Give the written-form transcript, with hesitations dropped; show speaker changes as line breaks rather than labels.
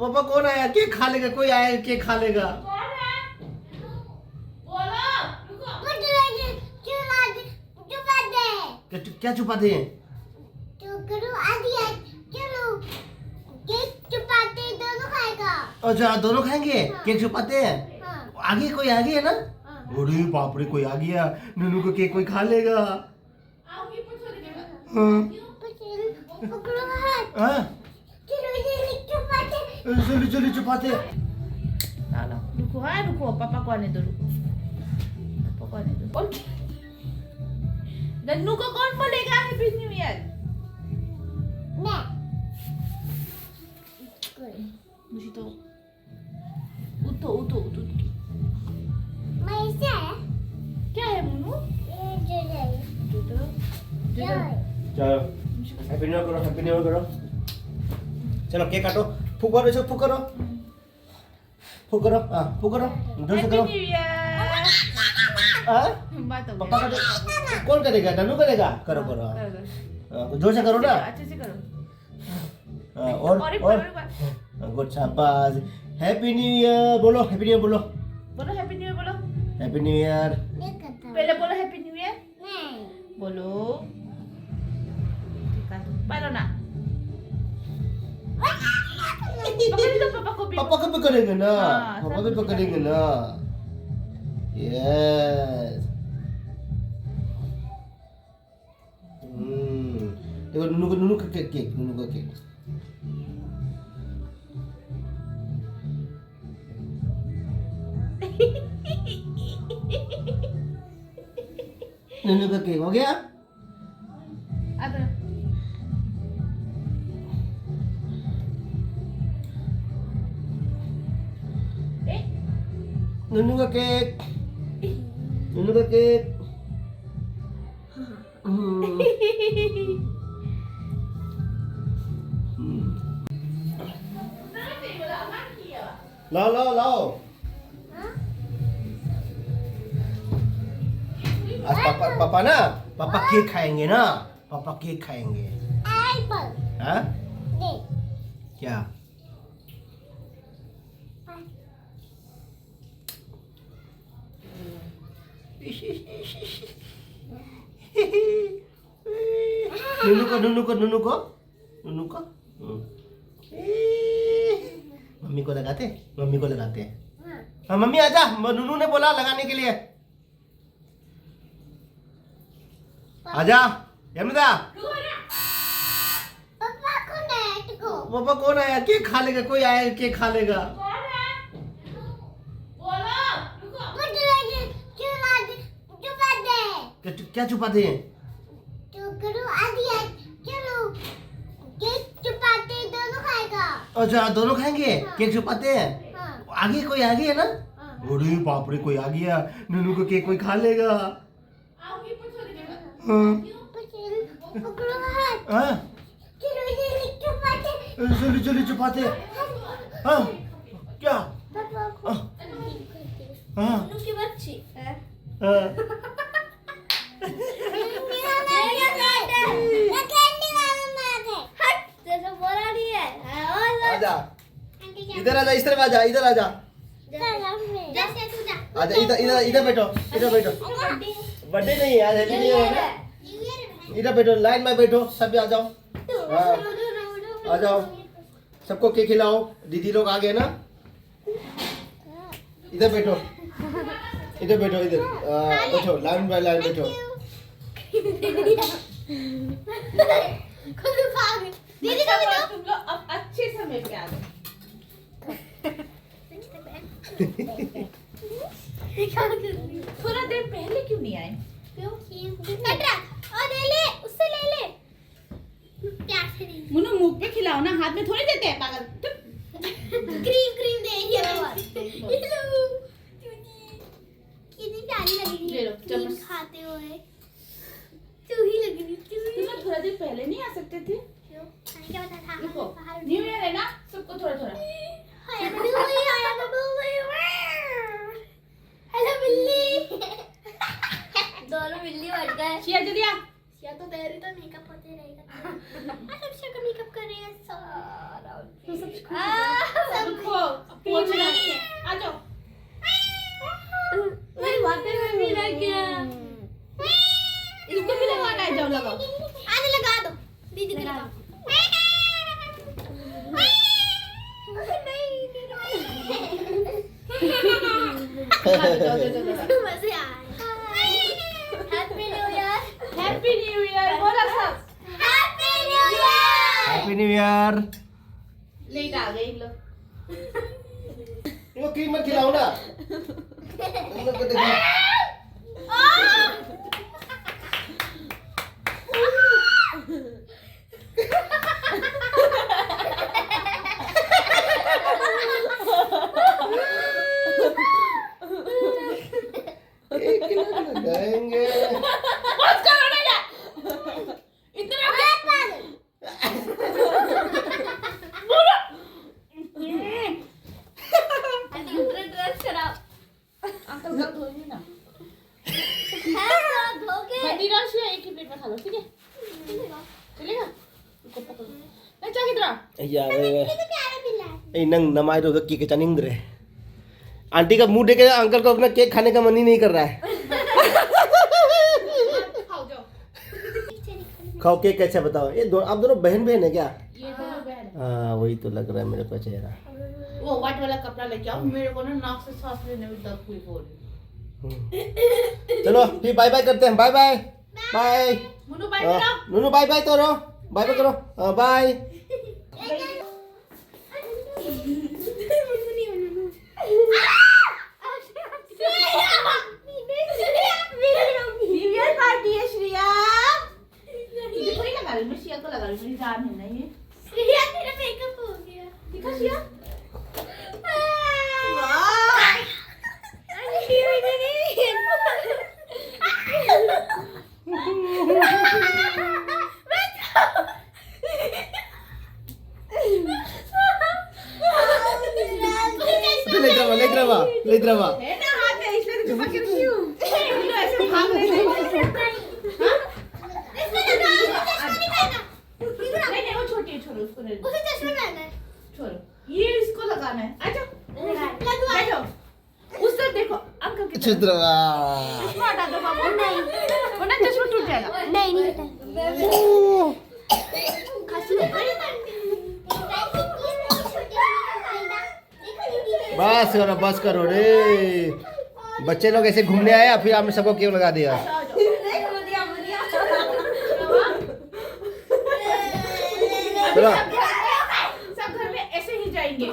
पापा कौन आया? केक खा लेगा, कोई आया केक खा लेगा। क्या छुपाते हैं? अच्छा दोनों खाएंगे? केक छुपाते हैं? आगे कोई आ गया ना? अरे बाप रे, कोई आ गया। नूनू को केक कोई खा लेगा। चलो चलो छुपाते।
रुको, हाँ रुको, पापा को आने दो, रुको, पापा को आने दो। नन्नू को कौन बोलेगा हैप्पी न्यू ईयर? मुझे तो उठो उठो उठो। क्या है मुन्नू?
चलो हैप्पी न्यू ईयर करो, हैप्पी न्यू ईयर करो। चलो केक काटो, फूक करो, इसे फूक करो, फूक करो, हाँ फूक करो, जोर से करो।
Happy new year. बात हो
पापा
गई।
का कौन करेगा? नन्नू करेगा? करो करो, जोर से करो ना।
अच्छे से करो।
और गुड शाबाश। हैप्पी न्यू ईयर बोलो, हैप्पी न्यू ईयर बोलो,
बोलो हैप्पी न्यू ईयर, बोलो
हैप्पी न्यू ईयर।
पहले बोलो हैप्पी न्यू ईयर, बोलो। बोलो ना। पकड़ लो पापा को भी।
पापा को भी करेंगे ना?
हाँ,
पापा
सब
भी
कुछ
पकड़ेंगे ना? यस। देखो नूनू का केक, नूनू का केक। नूनू का केक हो गया।
अदर
नूनू का केक, नूनू का केक। लाओ लाओ लाओ। आज पापा ना, पापा केक खाएंगे ना, पापा केक खाएंगे। हाँ क्या? नूनू को नूनू को नूनू को नूनू को मम्मी को लगाते, मम्मी को लगाते हैं। हाँ मम्मी आजा, नूनू ने बोला लगाने के लिए। आजा यमुना। पापा कौन आया? केक खा लेगा, कोई आया केक खा लेगा। क्या छुपाते हैं? अच्छा दोनों खाएंगे? केक छुपाते हैं? आगे कोई आ गया ना? अरे बाप रे, कोई आ गया। नूनू को केक कोई खा लेगा। चलो चलो छुपाते। हाँ क्या? हाँ आजा, इधर आजा, इस तरफ आजा, इधर आजा, आजा, इधर इधर इधर बैठो, इधर बैठो। बर्थडे नहीं है आज, हैप्पी न्यू ईयर है। इधर बैठो, लाइन में बैठो, सब आ जाओ। हाँ आ जाओ, सबको केक खिलाओ। दीदी लोग आ गए ना? इधर बैठो, इधर बैठो, इधर बैठो, लाइन बाय लाइन बैठो।
दीदी को भी दो। तुम लोग अब अच्छे समय पे आ गए। थोड़ा देर पहले क्यों नहीं आए? मुन्नू मुंह पे खिलाओ ना, हाथ में थोड़ी देते हैं पागल।
क्रीम क्रीम दे कितनी प्यारी लगी
ले लो चम्मच।
खाते हुए चूही लग रही।
तुम लोग थोड़ा देर पहले नहीं आ सकते थे?
क्या बता था?
रुको, न्यू ईयर है ना, सबको थोड़ा थोड़ा।
हेलो बिल्ली। दोनों बिल्ली बन गए।
शिया जल्दी आ।
शिया तो तेरी तो मेकअप होते रहेगा। सब शिया का मेकअप कर रही है सारा।
तो सब
मजे आए। Happy new year.
Happy new year बोला सब।
Happy new year.
Happy new year.
Late आ गए इन लोग।
वो क्रीम मत खिलाओ ना। तुम लोग को देखो। एक किलो लगाएंगे।
बस करो ना यार। इतना बोलो।
ड्रेस खराब।
अंकल का धोइए ना।
है तो धोके।
मदीरा से एक ही प्लेट में खा लो, ठीक है? चलेगा? इसको पकड़ो। नहीं चाहिए इधर।
यार
कितने प्यारा बिल्ला है।
ए नंग नमाई तो केक चनिंग रे। आंटी का मुंह देख के अंकल को अपना केक खाने का मन ही नहीं कर रहा है।
खाओ जाओ।
खाओ केक कैसे बताओ? ये दो आप दोनों बहन बहन है क्या?
ये दोनों बहन।
हाँ वही तो लग रहा है मेरे को चेहरा।
वो व्हाइट वाला कपड़ा लेके आओ, मेरे को ना नाक से सांस लेने में दर्द हुई बोल रही।
चलो फिर बाय बाय करते हैं। Bye bye bye.
Munnu bye करो।
नूनू बाय बाय तो रो। बाय बाय करो। बाय।
न्यू ईयर पार्टी है श्रिया। ये कोई लगा रही, मैं श्रिया को लगा रही, मेरी जान है ना ये।
श्रेया तेरा मेकअप हो गया।
दिखा श्रिया।
ले द्रवा।
है ना हाथ में, इसलिए तो छुपा के रखी हूँ। मुन्नू ऐसे भाग रहे थे। हाँ? नहीं नहीं वो छोटी है, छोड़ो उसको, नहीं
उसे चश्मा पहनना है।
छोड़ो, ये इसको लगाना है। आजा बैठो। उस तरफ देखो अंकल के तरफ।
चुद्रवा।
चश्मा हटा दो बाबू। नहीं वरना चश्मा टूट जाएगा।
नहीं नहीं हटा। खांसी में
बस करो बस करो रे। बच्चे लोग ऐसे घूमने आए फिर आपने सबको केक लगा दिया। चलो
सब घर में ऐसे ही जाएंगे।